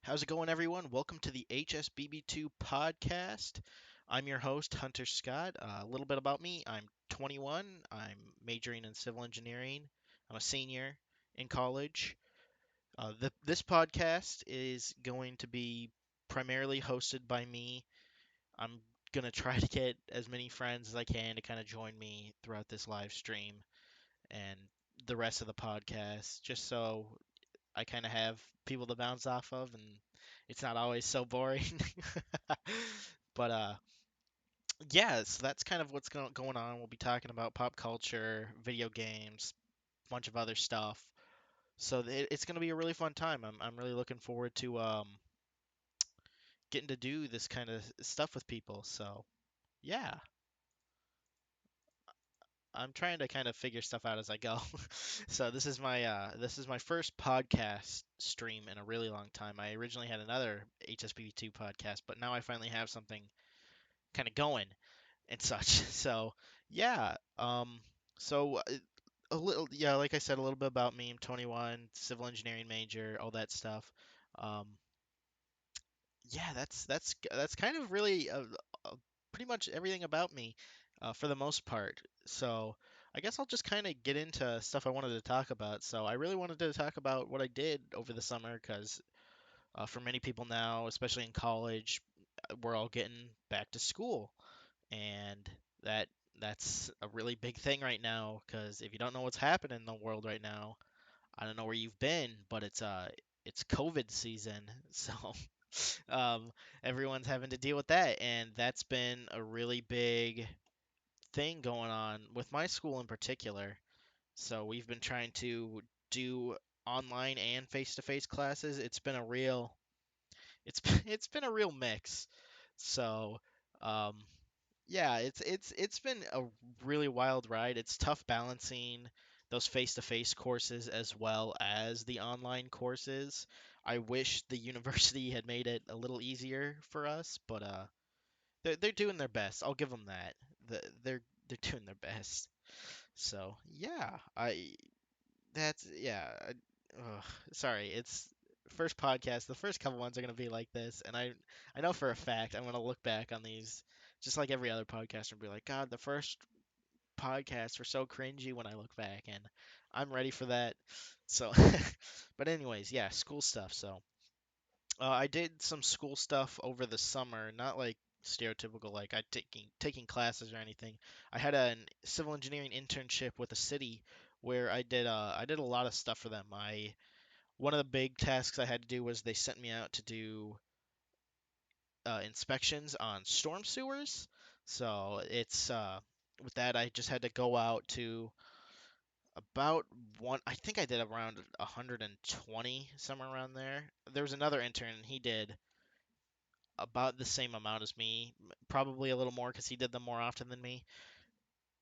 How's it going, everyone? Welcome to the HSBB2 Podcast. I'm your host, Hunter Scott. A little bit about me: I'm 21, I'm majoring in civil engineering, I'm a senior in college. This podcast is going to be primarily hosted by me. I'm going to try to get as many friends as I can to kind of join me throughout this live stream and the rest of the podcast, just so I kind of have people to bounce off of, and it's not always so boring. But yeah, so that's kind of what's going on. We'll be talking about pop culture, video games, a bunch of other stuff. So it's going to be a really fun time. I'm really looking forward to getting to do this kind of stuff with people. So yeah, I'm trying to kind of figure stuff out as I go. So this is my first podcast stream in a really long time. I originally had another HSBB2 podcast, but now I finally have something kind of going and such. So yeah, so a little, yeah, like I said, a little bit about me. I'm 21, civil engineering major, all that stuff. Um, yeah, that's kind of really pretty much everything about me for the most part. So I guess I'll just kind of get into stuff I wanted to talk about. So I really wanted to talk about what I did over the summer because for many people now, especially in college, we're all getting back to school, and that's a really big thing right now. Because if you don't know what's happening in the world right now, I don't know where you've been, but it's COVID season, so um, everyone's having to deal with that, and that's been a really big thing going on with my school in particular. So we've been trying to do online and face-to-face classes. It's been a real mix. So um, yeah, it's been a really wild ride. It's tough balancing those face-to-face courses as well as the online courses. I wish the university had made it a little easier for us, but they're doing their best. I'll give them that. They're doing their best. So yeah, I that's yeah. Sorry, it's first podcast. The first couple ones are gonna be like this, and I know for a fact I'm gonna look back on these just like every other podcast and be like, God, the first podcasts were so cringy when I look back, and I'm ready for that. So, but anyways, yeah, school stuff. So I did some school stuff over the summer, not like stereotypical like I taking classes or anything. I had a civil engineering internship with a city where I did a lot of stuff for them. I One of the big tasks I had to do was they sent me out to do inspections on storm sewers. So it's with that I just had to go out to about one. I think I did around 120, somewhere around there. There was another intern, and he did about the same amount as me, probably a little more because he did them more often than me.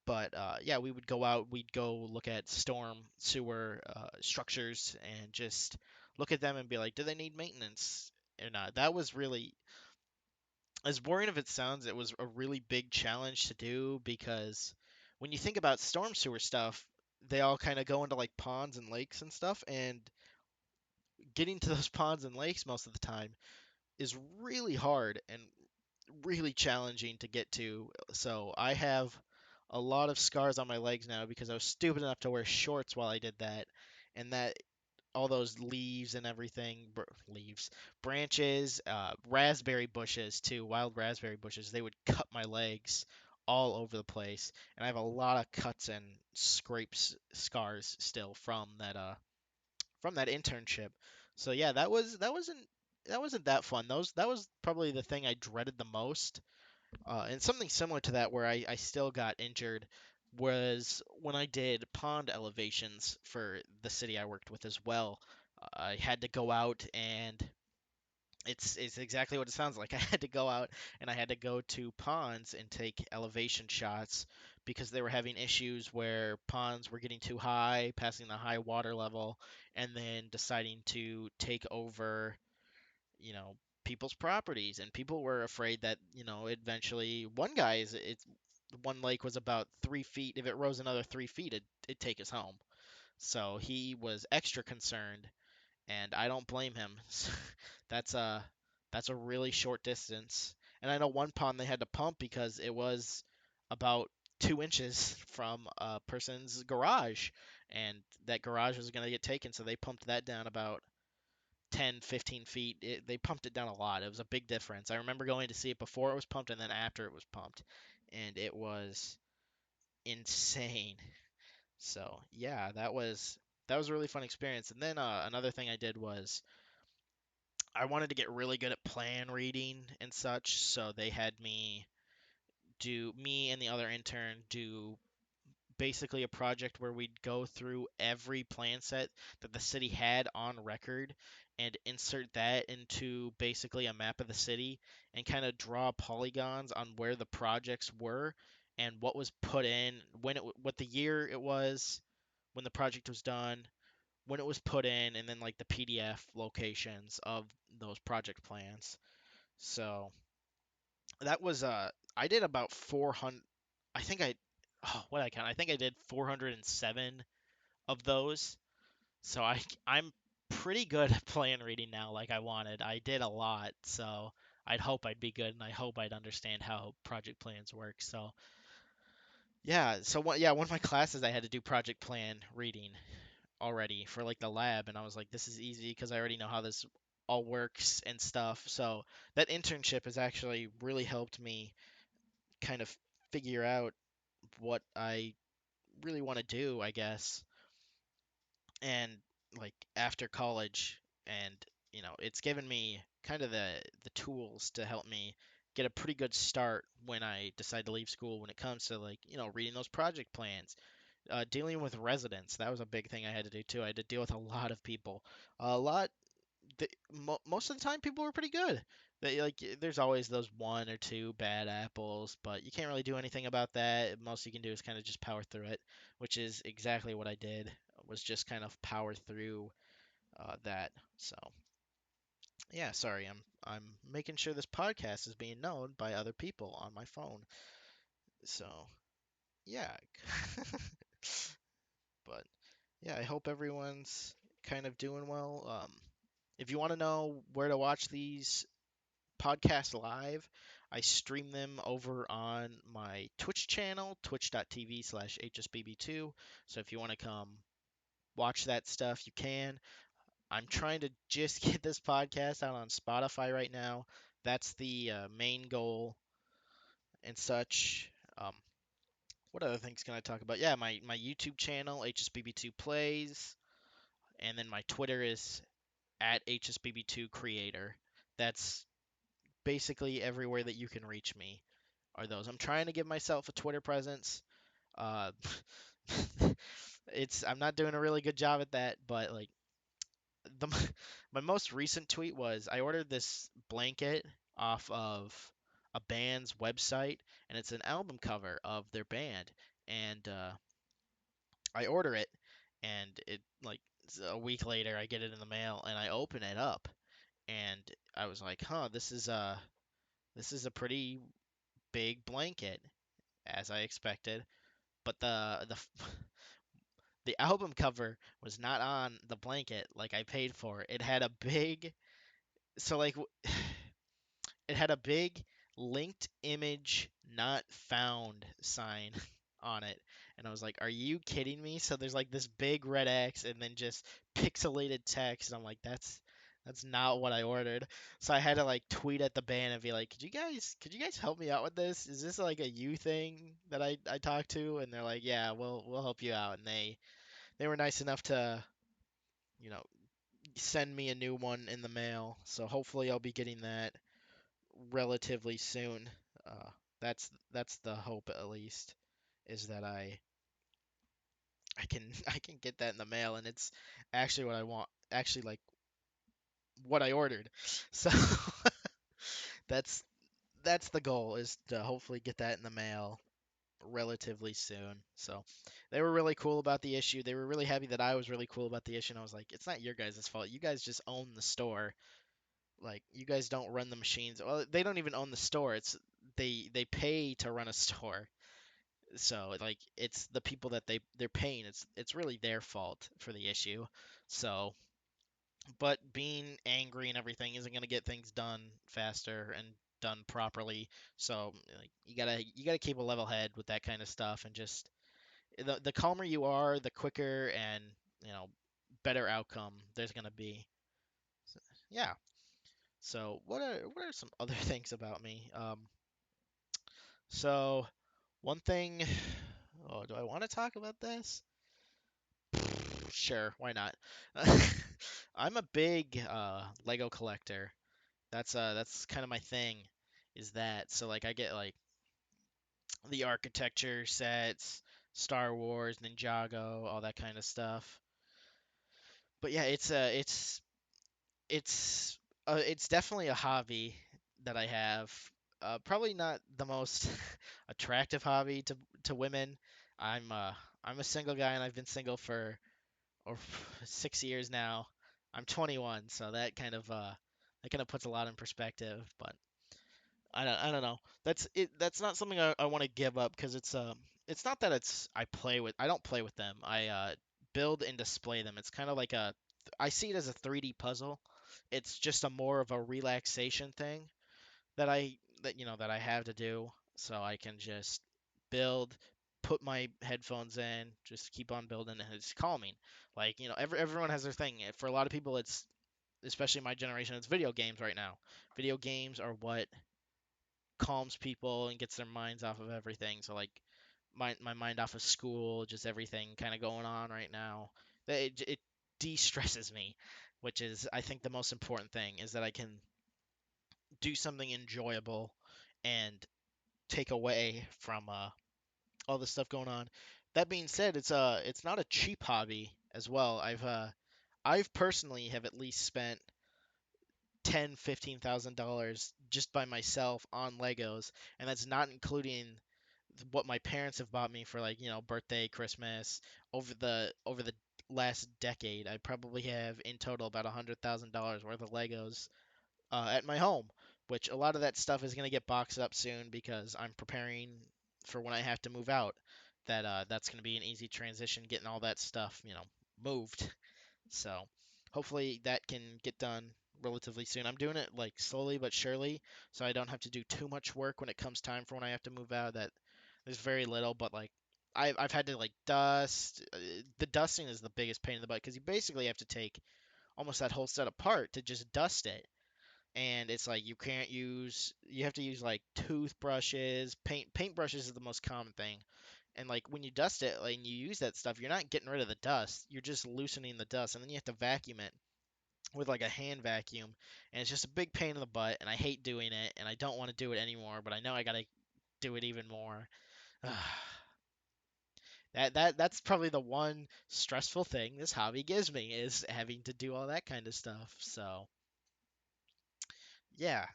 But yeah, we would go out, we'd go look at storm sewer structures and just look at them and be like, do they need maintenance or not? That was really, as boring as it sounds, it was a really big challenge to do because when you think about storm sewer stuff, they all kind of go into like ponds and lakes and stuff, and getting to those ponds and lakes most of the time is really hard and really challenging to get to. So I have a lot of scars on my legs now because I was stupid enough to wear shorts while I did that, and that all those leaves and everything, leaves, branches, raspberry bushes too, wild raspberry bushes, they would cut my legs all over the place, and I have a lot of cuts and scrapes, scars still from that internship. So yeah, that wasn't that fun. That was probably the thing I dreaded the most. And something similar to that, where I still got injured, was when I did pond elevations for the city I worked with as well. I had to go out, and it's exactly what it sounds like. I had to go out and I had to go to ponds and take elevation shots because they were having issues where ponds were getting too high, passing the high water level, and then deciding to take over, you know, people's properties. And people were afraid that, eventually one guy's it's one lake was about 3 feet. If it rose another 3 feet, it'd take us home. So he was extra concerned, and I don't blame him. That's a that's a really short distance. And I know one pond they had to pump because it was about 2 inches from a person's garage, and that garage was going to get taken, so they pumped that down about 10, 15 feet. They pumped it down a lot. It was a big difference. I remember going to see it before it was pumped and then after it was pumped, and it was insane. So yeah, that was a really fun experience. And then another thing I did was I wanted to get really good at plan reading and such, so they had me and the other intern do basically a project where we'd go through every plan set that the city had on record and insert that into basically a map of the city and kind of draw polygons on where the projects were and what was put in, what the year it was, when the project was done, when it was put in, and then like the PDF locations of those project plans. So that was I did about 400. I think I oh, what I count. I think I did 407 of those. So I'm pretty good at plan reading now like I wanted. I did a lot, so I'd hope I'd be good and I hope I'd understand how project plans work. So yeah, one of my classes I had to do project plan reading already for like the lab, and I was like, this is easy because I already know how this all works and stuff. So that internship has actually really helped me kind of figure out what I really want to do, I guess. And like after college, and it's given me kind of the tools to help me get a pretty good start when I decide to leave school when it comes to like, reading those project plans, dealing with residents. That was a big thing I had to do too. I had to deal with a lot of people. A lot most of the time people were pretty good. There's always those one or two bad apples, but you can't really do anything about that. Most you can do is kind of just power through it, which is exactly what I did. Was just kind of power through that. So yeah, sorry, I'm making sure this podcast is being known by other people on my phone. So yeah, but yeah, I hope everyone's kind of doing well. If you want to know where to watch these podcast live. I stream them over on my Twitch channel, twitch.tv/HSBB2. So if you want to come watch that stuff, you can. I'm trying to just get this podcast out on Spotify right now. That's the main goal and such. Um, what other things can I talk about? Yeah, my YouTube channel, HSBB2 Plays, and then my Twitter is at HSBB2 Creator. That's basically everywhere that you can reach me are those. I'm trying to give myself a Twitter presence. Uh, I'm not doing a really good job at that, but like the my most recent tweet was I ordered this blanket off of a band's website, and it's an album cover of their band, and I order it, and it like a week later I get it in the mail, and I open it up, and I was like, huh, this is a pretty big blanket as I expected, but the album cover was not on the blanket like I paid for. It had a big so like it had a big linked image not found sign on it. And I was like, "Are you kidding me?" So there's like this big red X and then just pixelated text. And I'm like, that's not what I ordered. So I had to like tweet at the band and be like, could you guys help me out with this? Is this like a you thing that I talked to? And they're like, "Yeah, we'll help you out." And they were nice enough to, you know, send me a new one in the mail. So hopefully I'll be getting that relatively soon. Uh, that's the hope at least, is that I can I can get that in the mail and it's actually what I want, actually like what I ordered. So that's that's the goal, is to hopefully get that in the mail relatively soon. So they were really cool about the issue. They were really happy that I was really cool about the issue. And I was like, it's not your guys' fault. You guys just own the store. Like you guys don't run the machines. Well, they don't even own the store. It's they pay to run a store. So like it's the people that they're paying. It's really their fault for the issue. So, but being angry and everything isn't gonna get things done faster and done properly. So like, you gotta keep a level head with that kind of stuff, and just the calmer you are, the quicker and you know better outcome there's gonna be. So, yeah. So what are some other things about me? So one thing. Oh, do I want to talk about this? Sure, why not? I'm a big Lego collector. That's kind of my thing. Is that so? Like I get like the architecture sets, Star Wars, Ninjago, all that kind of stuff. But yeah, it's definitely a hobby that I have. Probably not the most attractive hobby to women. I'm uh I'm a single guy and I've been single for or 6 years now. I'm 21, so that kind of puts a lot in perspective. But I don't know. That's it. That's not something I want to give up because it's not that I don't play with them. I build and display them. It's kind of like I see it as a 3D puzzle. It's just a more of a relaxation thing that I have to do, so I can just build, put my headphones in, just keep on building, and it's calming. Like everyone has their thing. For a lot of people, it's especially my generation, it's video games right now. Video games are what calms people and gets their minds off of everything. So like my mind off of school, just everything kind of going on right now. It de-stresses me, which is I think the most important thing is that I can do something enjoyable and take away from all the stuff going on. That being said, it's not a cheap hobby as well. I've personally have at least spent $10,000-15,000 just by myself on Legos, and that's not including what my parents have bought me for like birthday, Christmas. Over the last decade, I probably have in total about $100,000 worth of Legos at my home, which a lot of that stuff is going to get boxed up soon because I'm preparing for when I have to move out. That's going to be an easy transition getting all that stuff, moved. So hopefully that can get done relatively soon. I'm doing it like slowly but surely, so I don't have to do too much work when it comes time for when I have to move out. That there's very little, but like I've had to like dust. The dusting is the biggest pain in the butt because you basically have to take almost that whole set apart to just dust it, and it's like you have to use like toothbrushes, paintbrushes is the most common thing. And like when you dust it, like and you use that stuff, you're not getting rid of the dust, you're just loosening the dust, and then you have to vacuum it with like a hand vacuum, and it's just a big pain in the butt, and I hate doing it, and I don't want to do it anymore, but I know I gotta do it even more. That's probably the one stressful thing this hobby gives me is having to do all that kind of stuff. So yeah.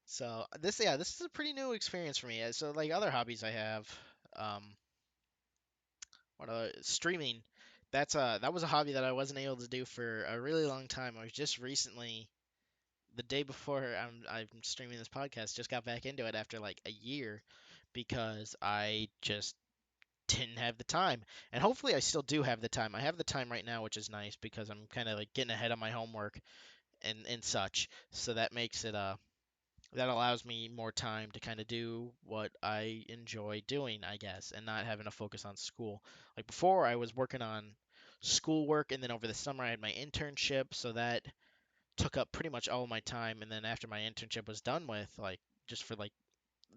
So this is a pretty new experience for me. So like other hobbies I have, um, streaming. That was a hobby that I wasn't able to do for a really long time. I was just recently, the day before I'm streaming this podcast, just got back into it after like a year because I just didn't have the time. And hopefully I still do have the time. I have the time right now, which is nice because I'm kind of like getting ahead of my homework and such. So that allows me more time to kind of do what I enjoy doing, I guess, and not having to focus on school. Like before, I was working on schoolwork, and then over the summer, I had my internship, so that took up pretty much all of my time. And then after my internship was done with, like just for like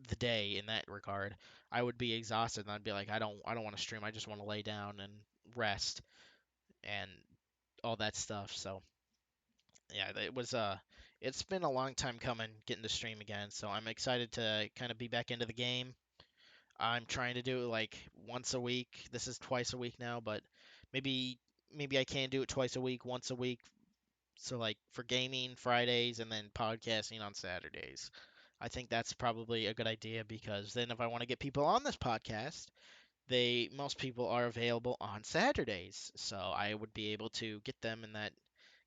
the day in that regard, I would be exhausted, and I'd be like, I don't want to stream. I just want to lay down and rest and all that stuff. So yeah, it's been a long time coming getting to stream again, so I'm excited to kind of be back into the game. I'm trying to do it like once a week. This is twice a week now, but maybe maybe I can do it twice a week, once a week. So like for gaming Fridays and then podcasting on Saturdays. I think that's probably a good idea because then if I want to get people on this podcast, they most people are available on Saturdays. So I would be able to get them and that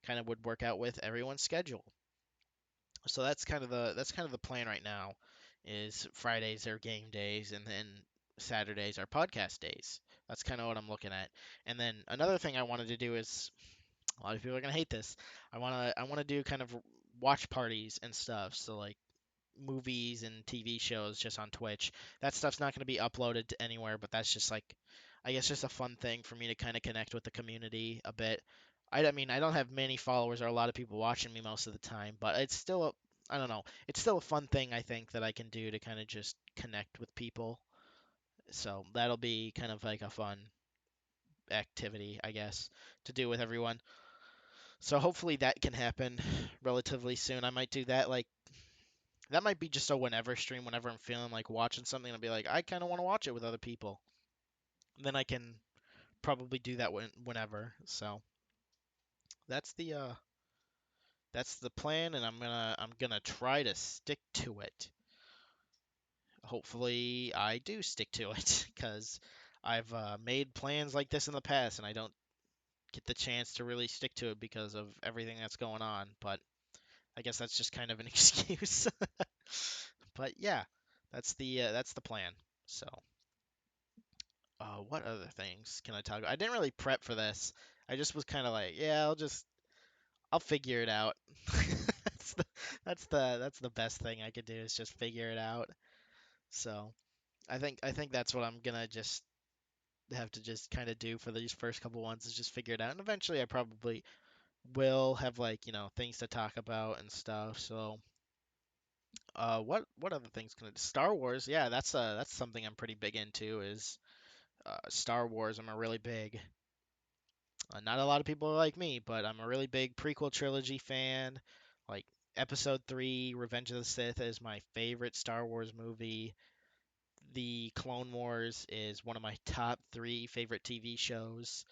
kind of would work out with everyone's schedule. So that's kind of the plan right now is Fridays are game days and then Saturdays are podcast days. That's kind of what I'm looking at. And then another thing I wanted to do is A lot of people are gonna hate this. I wanna do kind of watch parties and stuff. So like movies and TV shows just on Twitch. That stuff's not gonna be uploaded to anywhere, but that's just like I guess just a fun thing for me to kind of connect with the community a bit. I mean I don't have many followers or a lot of people watching me most of the time, but it's still I don't know. It's still a fun thing I think that I can do to kind of just connect with people. So that'll be kind of like a fun activity, I guess, to do with everyone. So hopefully that can happen relatively soon. I might do that like that might be just a whenever stream whenever I'm feeling like watching something and be like I kind of want to watch it with other people. Then I can probably do that whenever. So that's the plan and I'm going to try to stick to it. Hopefully I do stick to it cuz I've made plans like this in the past and I don't get the chance to really stick to it because of everything that's going on, but I guess that's just kind of an excuse. But yeah, that's the plan. So, what other things can I talk about? I didn't really prep for this. I just was kind of like, yeah, I'll figure it out. That's the best thing I could do is just figure it out. So, I think that's what I'm gonna just have to just kind of do for these first couple ones is just figure it out. And eventually I probably will have like, things to talk about and stuff. So, what other things can Star Wars? Yeah, that's something I'm pretty big into is Star Wars. I'm a really big not a lot of people are like me, but I'm a really big prequel trilogy fan. Like Episode 3, Revenge of the Sith is my favorite Star Wars movie. The Clone Wars is one of my top 3 favorite TV shows.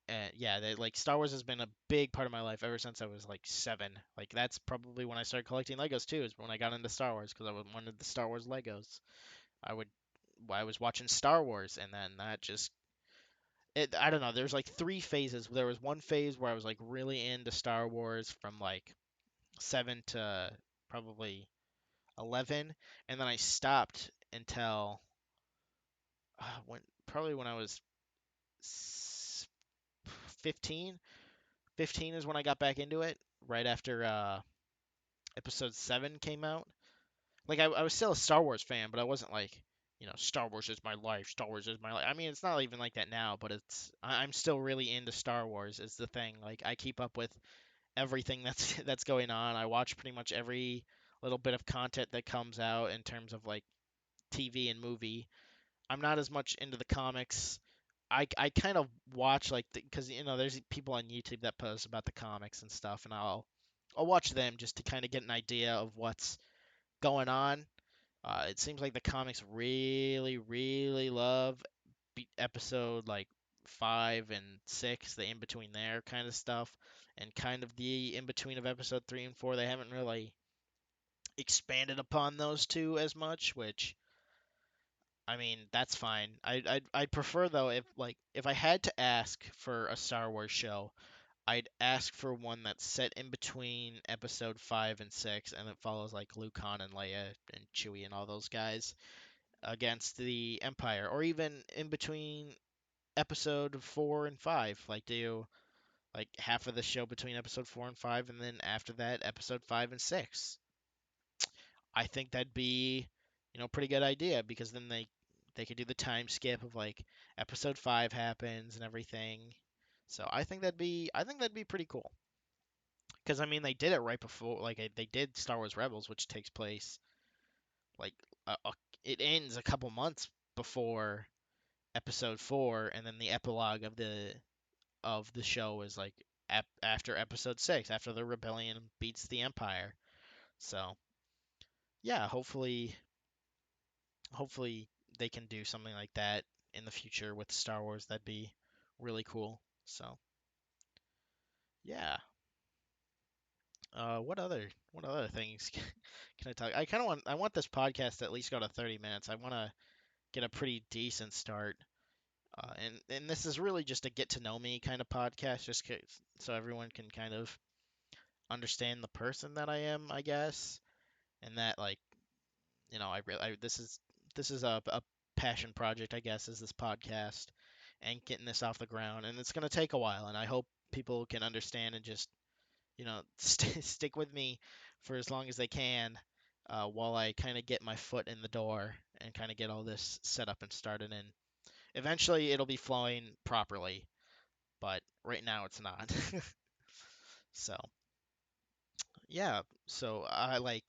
And yeah, like Star Wars has been a big part of my life ever since I was like 7. Like that's probably when I started collecting Legos too, is when I got into Star Wars because I wanted the Star Wars Legos. I would I was watching Star Wars and then that just I don't know. There's like 3 phases. There was one phase where I was like really into Star Wars from like 7 to probably 11, and then I stopped until when I was 15. 15 is when I got back into it, right after Episode 7 came out. Like I was still a Star Wars fan, but I wasn't like, Star Wars is my life. Star Wars is my life. I mean, it's not even like that now, but I'm still really into Star Wars. Is the thing. Like I keep up with everything that's that's going on. I watch pretty much every little bit of content that comes out in terms of like TV and movie. I'm not as much into the comics. I kind of watch like because there's people on YouTube that post about the comics and stuff, and I'll watch them just to kind of get an idea of what's going on. It seems like the comics really, really love episode like 5 and 6, the in between there kind of stuff, and kind of the in between of episode 3 and 4. They haven't really expanded upon those two as much, which I mean that's fine. I'd prefer though if I had to ask for a Star Wars show, I'd ask for one that's set in between episode 5 and 6, and it follows like Luke, Han, and Leia and Chewie and all those guys against the Empire, or even in between episode 4 and 5. Like do like half of the show between episode 4 and 5, and then after that, episode 5 and 6. I think that'd be, pretty good idea because then they could do the time skip of like episode 5 happens and everything. So I think that'd be pretty cool. Because I mean they did it right before like they did Star Wars Rebels, which takes place like it ends a couple months before episode 4, and then the epilogue of the show is like after episode 6, after the rebellion beats the Empire. So yeah, hopefully they can do something like that in the future with Star Wars. That'd be really cool. So yeah. What other things can I talk? I want this podcast to at least go to 30 minutes. I want to get a pretty decent start. And this is really just a get to know me kind of podcast, so everyone can kind of understand the person that I am, I guess, and that like I really this is a passion project, I guess, is this podcast and getting this off the ground, and it's gonna take a while, and I hope people can understand and just stick with me for as long as they can, while I kind of get my foot in the door and kind of get all this set up and started. And eventually it'll be flowing properly, but right now it's not. So yeah, so I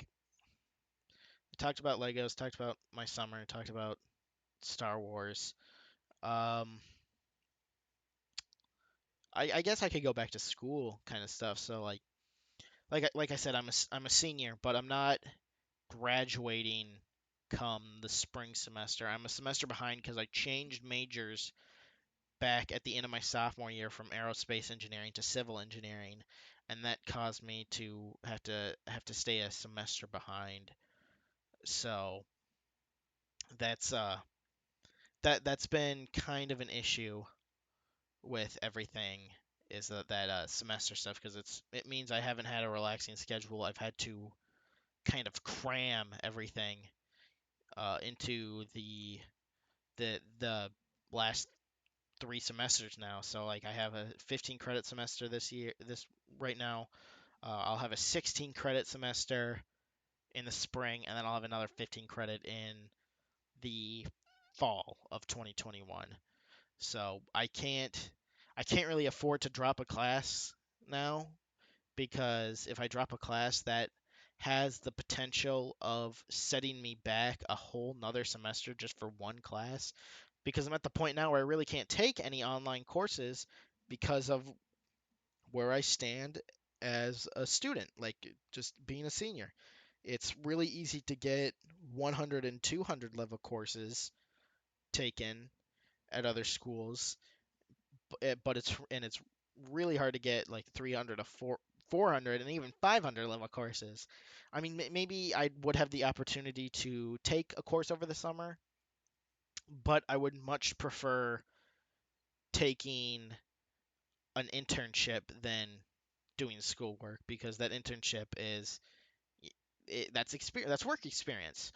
talked about Legos, talked about my summer, talked about Star Wars. Um, I guess I could go back to school kind of stuff. So like I said, I'm a senior, but I'm not graduating come the spring semester. I'm a semester behind because I changed majors back at the end of my sophomore year from aerospace engineering to civil engineering, and that caused me to have to stay a semester behind. So that's that's been kind of an issue with everything, is that semester stuff, because it means I haven't had a relaxing schedule. I've had to kind of cram everything into the last 3 semesters now. So like I have a 15 credit semester this right now. I'll have a 16 credit semester in the spring, and then I'll have another 15 credit in the fall of 2021. So I can't really afford to drop a class now, because if I drop a class, that has the potential of setting me back a whole nother semester just for one class, because I'm at the point now where I really can't take any online courses because of where I stand as a student, like just being a senior. It's really easy to get 100 and 200 level courses taken at other schools, but it's really hard to get like 300 to 400 and even 500 level courses. I mean, maybe I would have the opportunity to take a course over the summer, but I would much prefer taking an internship than doing schoolwork, because that internship that's experience, that's work experience,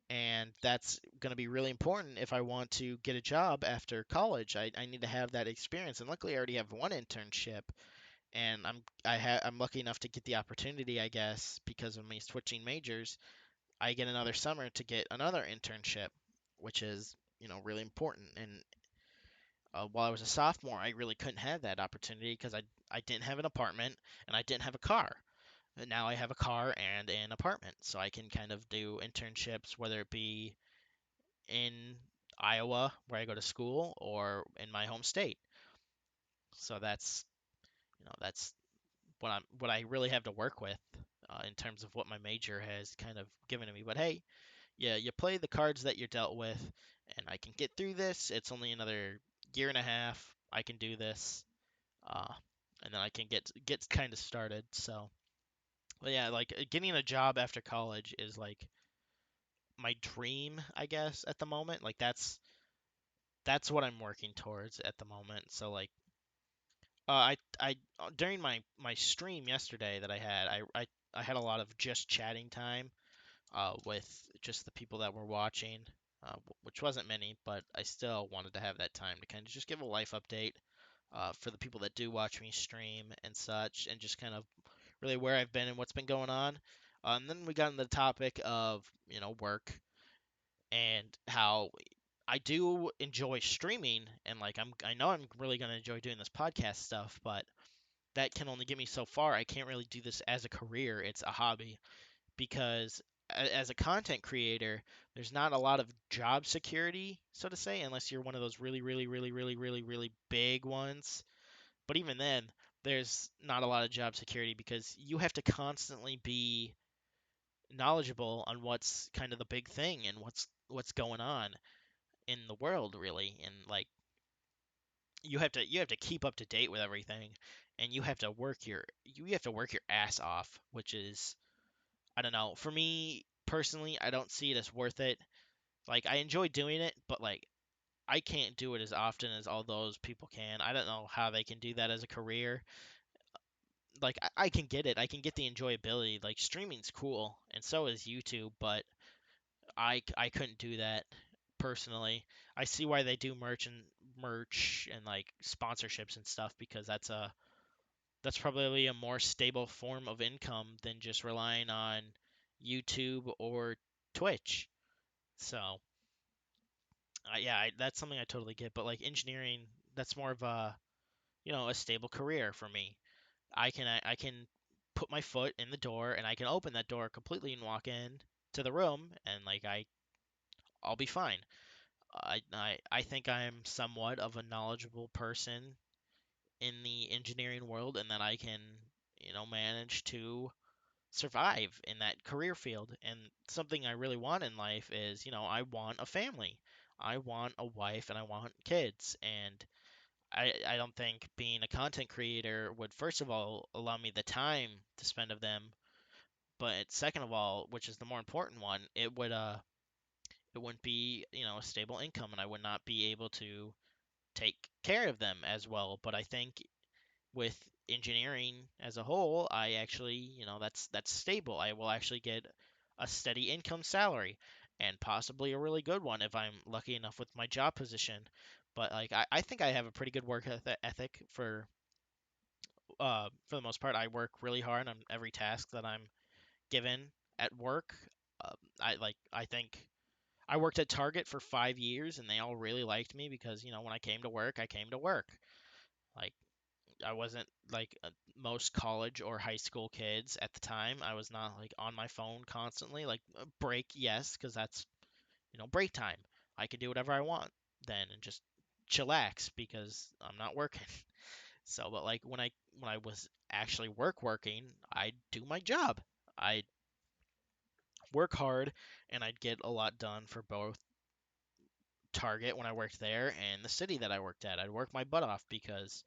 and that's going to be really important if I want to get a job after college. I need to have that experience, and luckily I already have one internship, and I'm lucky enough to get the opportunity, I guess, because of me switching majors. I get another summer to get another internship, which is really important. And while I was a sophomore, I really couldn't have that opportunity because I didn't have an apartment and I didn't have a car. And now I have a car and an apartment, so I can kind of do internships, whether it be in Iowa where I go to school or in my home state. So that's what I really have to work with, in terms of what my major has kind of given to me. But hey, yeah, you play the cards that you're dealt with, and I can get through this. It's only another year and a half. I can do this, uh, and then I can get kind of started. So, but yeah, like getting a job after college is like my dream, I guess, at the moment. Like that's what I'm working towards at the moment. So like, I during my stream yesterday that I had, I had a lot of just chatting time, with just the people that were watching, which wasn't many, but I still wanted to have that time to kind of just give a life update, for the people that do watch me stream and such, and just kind of really where I've been and what's been going on. And then we got into the topic of work, and how I do enjoy streaming, and like I know I'm really gonna enjoy doing this podcast stuff, but that can only get me so far. I can't really do this as a career. It's a hobby, because as a content creator, there's not a lot of job security, so to say, unless you're one of those really, really, really, really, really, really big ones. But even then, there's not a lot of job security, because you have to constantly be knowledgeable on what's kind of the big thing and what's going on in the world, really. And like, you have to keep up to date with everything, and you have to work your ass off, which is, I don't know. For me personally, I don't see it as worth it. Like, I enjoy doing it, but like I can't do it as often as all those people can. I don't know how they can do that as a career. Like, I can get it. I can get the enjoyability. Like, streaming's cool, and so is YouTube, but I couldn't do that personally. I see why they do merch and like sponsorships and stuff, because that's probably a more stable form of income than just relying on YouTube or Twitch. So, yeah, that's something I totally get. But like engineering, that's more of a, a stable career for me. I can put my foot in the door and I can open that door completely and walk in to the room and like I'll be fine. I think I'm somewhat of a knowledgeable person in the engineering world and that I can, manage to survive in that career field. And something I really want in life is, I want a family. I want a wife and I want kids. And I don't think being a content creator would, first of all, allow me the time to spend of them. But second of all, which is the more important one, it wouldn't be, a stable income and I would not be able to take care of them as well. But I think with engineering as a whole, I actually, that's stable. I will actually get a steady income salary and possibly a really good one if I'm lucky enough with my job position. But like I think I have a pretty good work ethic for the most part. I work really hard on every task that I'm given at work. I think I worked at Target for 5 years and they all really liked me because, when I came to work, I came to work. Like I wasn't like most college or high school kids at the time. I was not like on my phone constantly. Like break, yes, because that's break time. I can do whatever I want then and just chillax because I'm not working. So, but like when I was actually working, I'd do my job. I'd work hard and I'd get a lot done for both Target when I worked there and the city that I worked at. I'd work my butt off because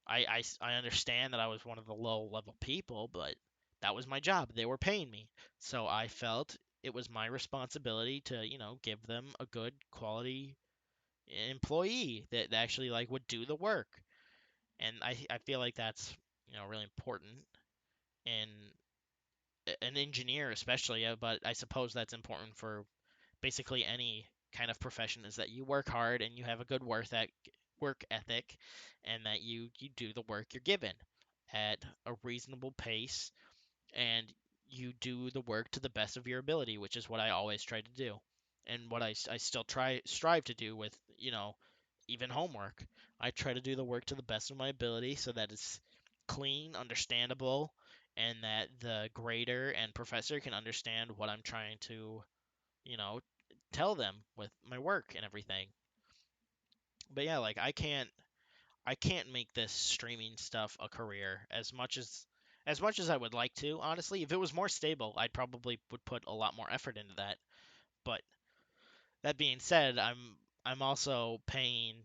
I understand that I was one of the low level people, but that was my job. They were paying me. So I felt it was my responsibility to, give them a good quality employee that actually like would do the work. And I feel like that's, really important in an engineer especially, but I suppose that's important for basically any kind of profession is that you work hard and you have a good work ethic and that you do the work you're given at a reasonable pace and you do the work to the best of your ability, which is what I always try to do and what I still strive to do with, even homework. I try to do the work to the best of my ability so that it's clean, understandable, and that the grader and professor can understand what I'm trying to, you know, tell them with my work and everything. But yeah, like I can't make this streaming stuff a career as much as I would like to. Honestly, if it was more stable, I'd probably would put a lot more effort into that. But that being said, I'm also paying,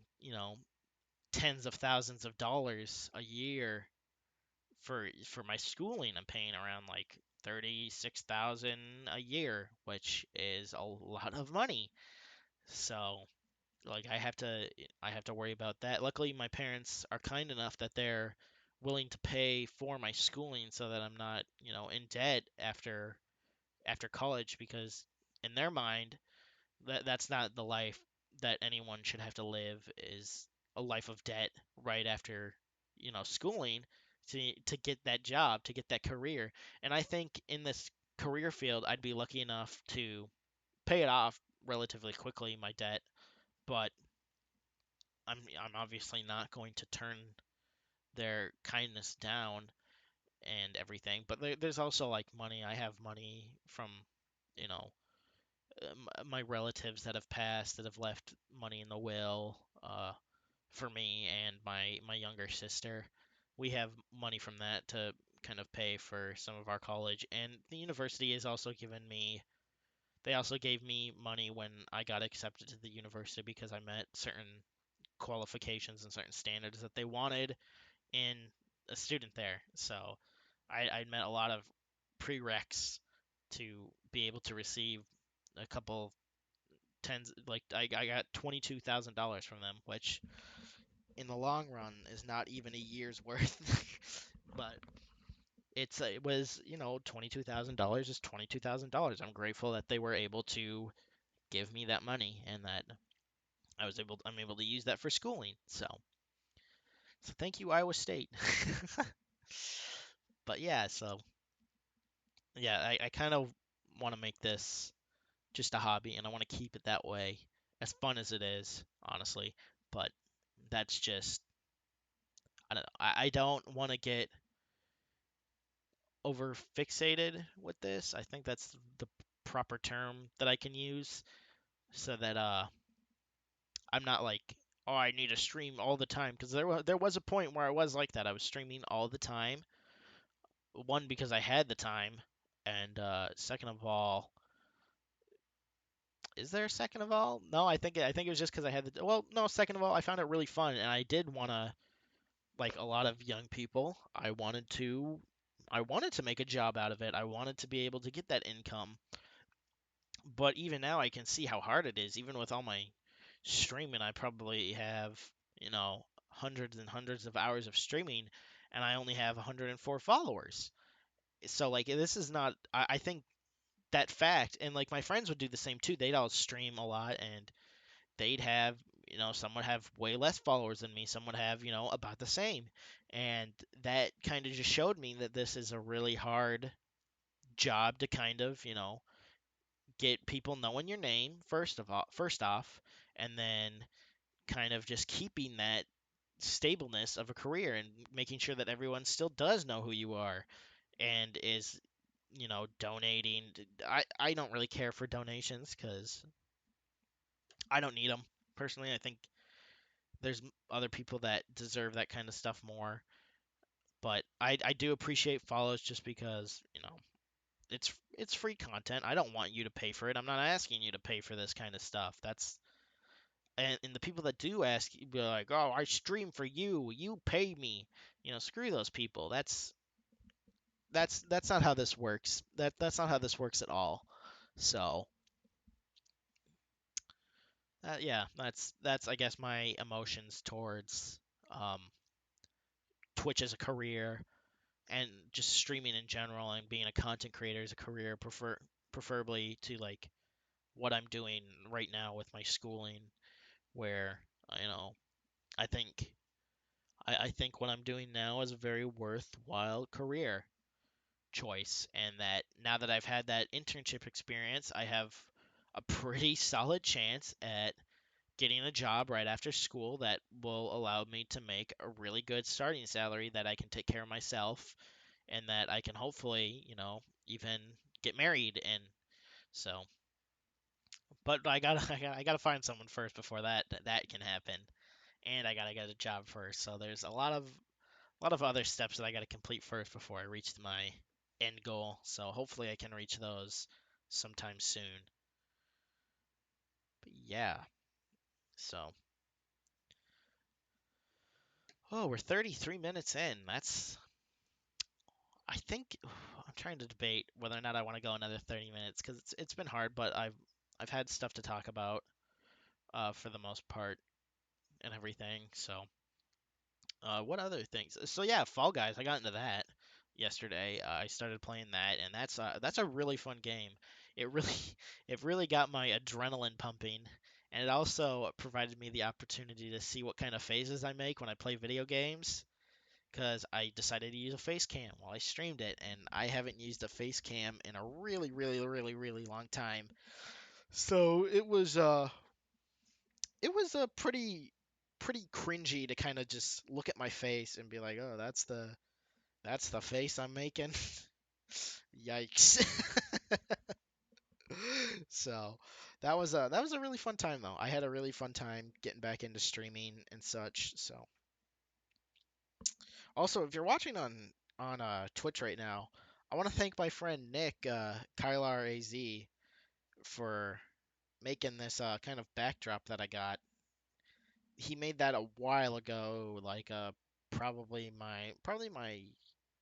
tens of thousands of dollars a year for my schooling. I'm paying around like 36,000 a year, which is a lot of money. So like I have to worry about that. Luckily, my parents are kind enough that they're willing to pay for my schooling so that I'm not, in debt after college because in their mind that's not the life that anyone should have to live is a life of debt right after, schooling to get that job, to get that career. And I think in this career field, I'd be lucky enough to pay it off relatively quickly, my debt, but I'm obviously not going to turn their kindness down and everything. But there's also like money. I have money from, you know, my relatives that have passed that have left money in the will for me and my younger sister. We have money from that to kind of pay for some of our college, and the university has also given me. They also gave me money when I got accepted to the university because I met certain qualifications and certain standards that they wanted in a student there. So I met a lot of prereqs to be able to receive a couple tens, like I got $22,000 from them, which in the long run is not even a year's worth. But it was, $22,000 is $22,000. I'm grateful that they were able to give me that money and that I'm able to use that for schooling. So So thank you, Iowa State. But yeah, so yeah, I kind of want to make this just a hobby, and I want to keep it that way, as fun as it is, honestly. But that's just I don't know. I don't want to get over fixated with this. I think that's the proper term that I can use, so that I'm not like, oh, I need to stream all the time, because there was a point where I was like that. I was streaming all the time. One, because I had the time, and second of all, is there a second of all? No, I think it was just because I had the, well, no, second of all, I found it really fun, and I did want to, like a lot of young people, I wanted to make a job out of it. I wanted to be able to get that income. But even now, I can see how hard it is. Even with all my streaming, I probably have, hundreds and hundreds of hours of streaming, and I only have 104 followers. So, like, this is not, I think that fact, and like my friends would do the same too. They'd all stream a lot, and they'd have, some would have way less followers than me, some would have, about the same. And that kind of just showed me that this is a really hard job to kind of, get people knowing your name first off, and then kind of just keeping that stableness of a career and making sure that everyone still does know who you are and is, donating. I don't really care for donations because I don't need them personally. I think there's other people that deserve that kind of stuff more. But I do appreciate follows just because, it's free content. I don't want you to pay for it. I'm not asking you to pay for this kind of stuff. And the people that do ask, be like, "Oh, I stream for you. You pay me." Screw those people. That's not how this works. That's not how this works at all. So, yeah, that's I guess my emotions towards um, Twitch as a career, and just streaming in general, and being a content creator as a career, preferably to like what I'm doing right now with my schooling, where you know I think I think what I'm doing now is a very worthwhile career choice, and that now that I've had that internship experience, I have a pretty solid chance at getting a job right after school that will allow me to make a really good starting salary that I can take care of myself, and that I can hopefully, even get married. And so, but I gotta find someone first before that can happen, and I gotta get a job first. So there's a lot of other steps that I gotta complete first before I reach my end goal. So hopefully I can reach those sometime soon. But yeah, so we're 33 minutes in. I think I'm trying to debate whether or not I want to go another 30 minutes, because it's been hard, but I've had stuff to talk about for the most part and everything. So what other things? So yeah, Fall Guys. I got into that yesterday. I started playing that, and that's a really fun game. It really it really got my adrenaline pumping, and it also provided me the opportunity to see what kind of faces I make when I play video games. Because I decided to use a face cam while I streamed it, and I haven't used a face cam in a really, really, really, really long time. So it was a pretty cringy to kind of just look at my face and be like, oh, that's the face I'm making. Yikes. So that was a really fun time though. I had a really fun time getting back into streaming and such. So also, if you're watching on Twitch right now, I want to thank my friend Nick, KylarAZ, for making this kind of backdrop that I got. He made that a while ago, like probably my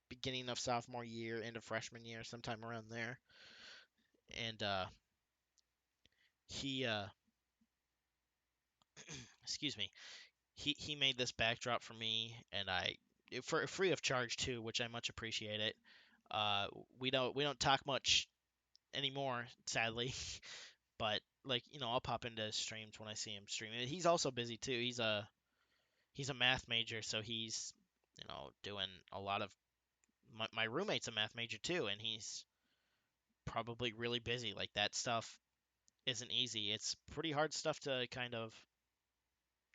beginning of sophomore year into freshman year, sometime around there. And he excuse me, he made this backdrop for me, and for free of charge too, which I much appreciate it. Uh, we don't talk much anymore, sadly. But like, I'll pop into his streams when I see him streaming. He's also busy too. he's a math major, so he's doing a lot of my roommate's a math major too, and he's probably really busy. Like that stuff isn't easy. It's pretty hard stuff to kind of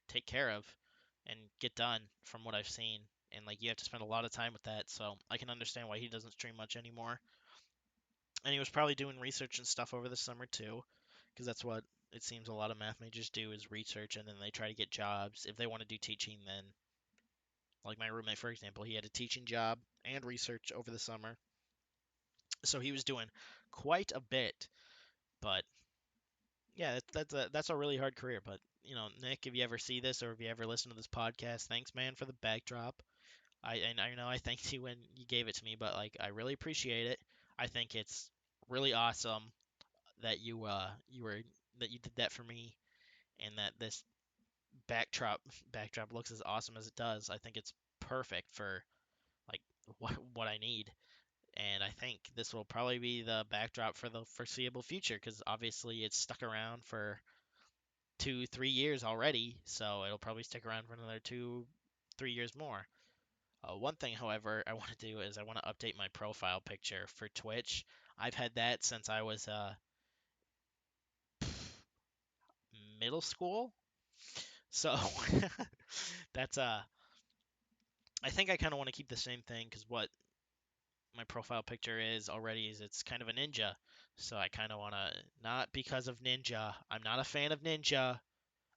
take care of and get done from what I've seen. And like you have to spend a lot of time with that, so I can understand why he doesn't stream much anymore. And he was probably doing research and stuff over the summer too, because that's what it seems a lot of math majors do is research, and then they try to get jobs. If they want to do teaching, then like my roommate, for example, he had a teaching job and research over the summer, so he was doing quite a bit. But yeah, that's a really hard career. But Nick, if you ever see this or if you ever listen to this podcast, thanks, man, for the backdrop. I know I thanked you when you gave it to me, but like I really appreciate it. I think it's really awesome that you were that you did that for me, and that this backdrop backdrop looks as awesome as it does. I think it's perfect for like what I need. And I think this will probably be the backdrop for the foreseeable future because obviously it's stuck around for 2, 3 years already, so it'll probably stick around for another 2, 3 years more. One thing, however, I want to do is I want to update my profile picture for Twitch. I've had that since I was middle school, so that's I think I kind of want to keep the same thing because what my profile picture is already is it's kind of a ninja. So I kind of want to, not because of Ninja. I'm not a fan of Ninja.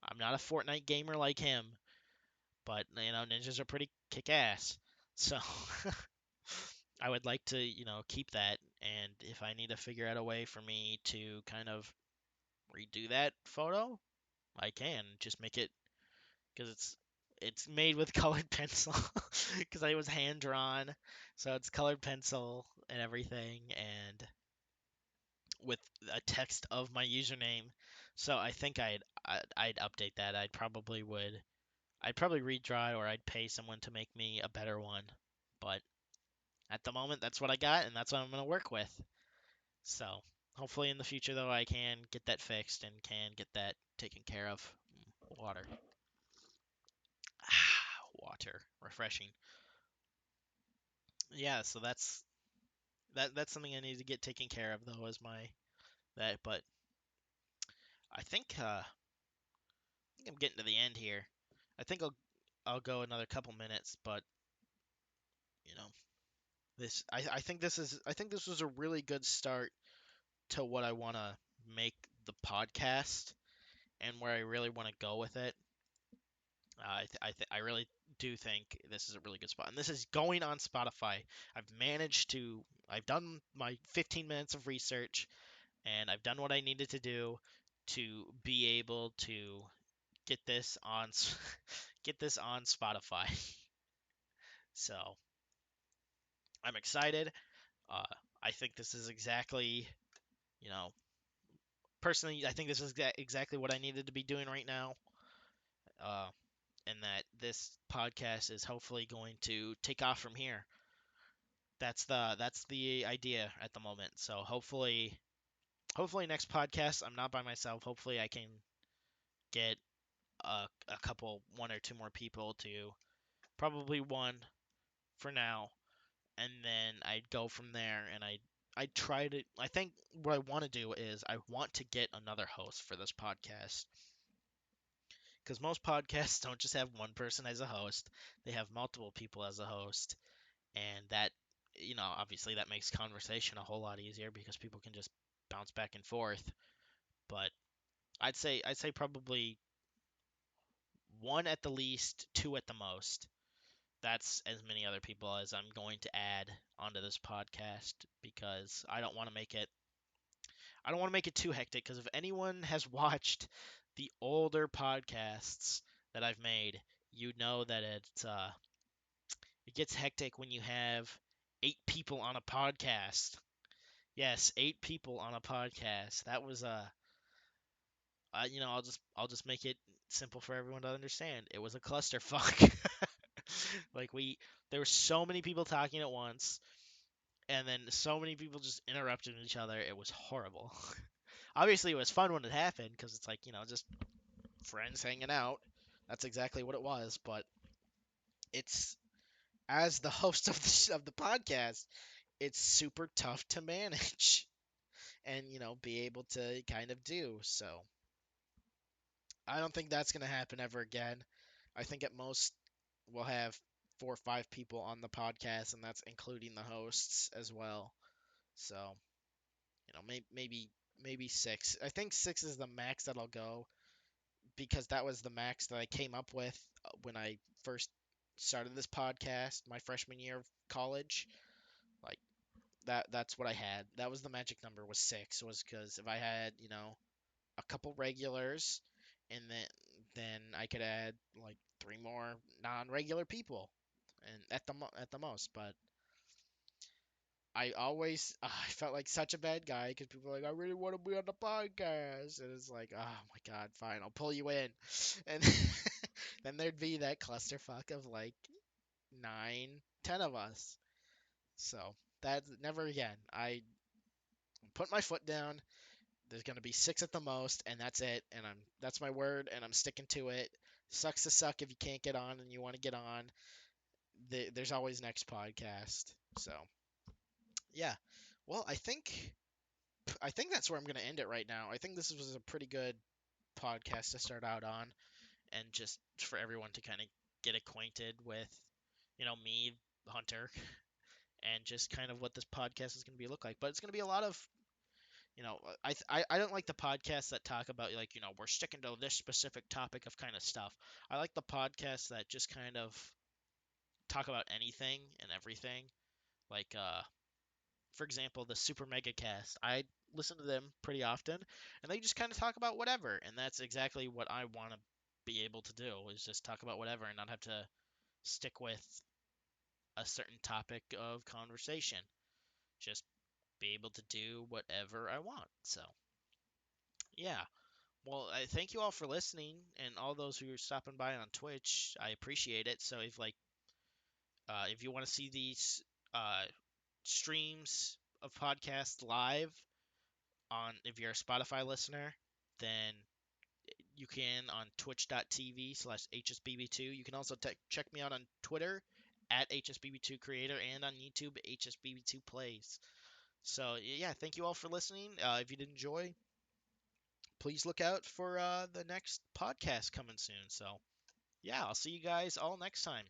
I'm not a Fortnite gamer like him, but ninjas are pretty kick-ass. So I would like to, keep that, and if I need to figure out a way for me to kind of redo that photo, I can just make it because it's made with colored pencil because I was hand drawn, so it's colored pencil and everything, and with a text of my username. So I think I'd update that. I'd probably redraw it or I'd pay someone to make me a better one. But at the moment, that's what I got, and that's what I'm gonna work with. So hopefully in the future, though, I can get that fixed and can get that taken care of. Water, water, refreshing. Yeah, so that's something I need to get taken care of, though, is my that. But I think I'm getting to the end here. I think I'll go another couple minutes, but you know I think this was a really good start to what I want to make the podcast and where I really want to go with it. I really do think this is a really good spot, and this is going on Spotify. I've done my 15 minutes of research, and I've done what I needed to do to be able to get this on get this on Spotify. So I'm excited. Uh, I think this is exactly, you know, personally, I think this is exactly what I needed to be doing right now. Uh, and that this podcast is hopefully going to take off from here. That's the idea at the moment. So hopefully next podcast I'm not by myself. Hopefully I can get a couple, one or two more people to probably one for now, and then I'd go from there, and I'd try to. I think what I want to do is I want to get another host for this podcast because most podcasts don't just have one person as a host; they have multiple people as a host, and that obviously that makes conversation a whole lot easier because people can just bounce back and forth. But I'd say probably one at the least, two at the most. That's as many other people as I'm going to add onto this podcast because I don't want to make it too hectic because if anyone has watched the older podcasts that I've made, you know that it gets hectic when you have 8 people on a podcast. Yes, 8 people on a podcast. That was I'll just make it simple for everyone to understand. It was a clusterfuck. Like there were so many people talking at once, and then so many people just interrupted each other. It was horrible. Obviously, it was fun when it happened because it's like just friends hanging out. That's exactly what it was. But it's as the host of the podcast, it's super tough to manage and be able to kind of do. So I don't think that's gonna happen ever again. I think at most we'll have 4 or 5 people on the podcast, and that's including the hosts as well. So maybe six. I think six is the max that I'll go because that was the max that I came up with when I first started this podcast my freshman year of college. Like that's what I had. That was the magic number was six was because if I had, a couple regulars and then I could add like 3 more non-regular people and at the most, but I felt like such a bad guy because people are like, I really want to be on the podcast. And it's like, oh my God, fine, I'll pull you in. And then there'd be that clusterfuck of like 9, 10 of us. So that's never again. I put my foot down. There's gonna be six at the most, and that's it. And that's my word, and I'm sticking to it. Sucks to suck if you can't get on and you want to get on. There's always next podcast. So yeah. Well, I think that's where I'm going to end it right now. I think this was a pretty good podcast to start out on, and just for everyone to kind of get acquainted with, me, Hunter, and just kind of what this podcast is going to be look like. But it's going to be a lot of, I don't like the podcasts that talk about like, we're sticking to this specific topic of kind of stuff. I like the podcasts that just kind of talk about anything and everything. Like, for example, the Super Mega Cast. I listen to them pretty often, and they just kind of talk about whatever, and that's exactly what I want to be able to do is just talk about whatever and not have to stick with a certain topic of conversation. Just be able to do whatever I want. So, yeah. Well, I thank you all for listening and all those who are stopping by on Twitch. I appreciate it. So if you want to see these uh, streams of podcasts live, if you're a Spotify listener, then you can on twitch.tv/HSBB2. You can also check me out on Twitter at HSBB2 Creator and on YouTube HSBB2 Plays. So yeah, thank you all for listening. If you did enjoy, please look out for the next podcast coming soon. So yeah, I'll see you guys all next time.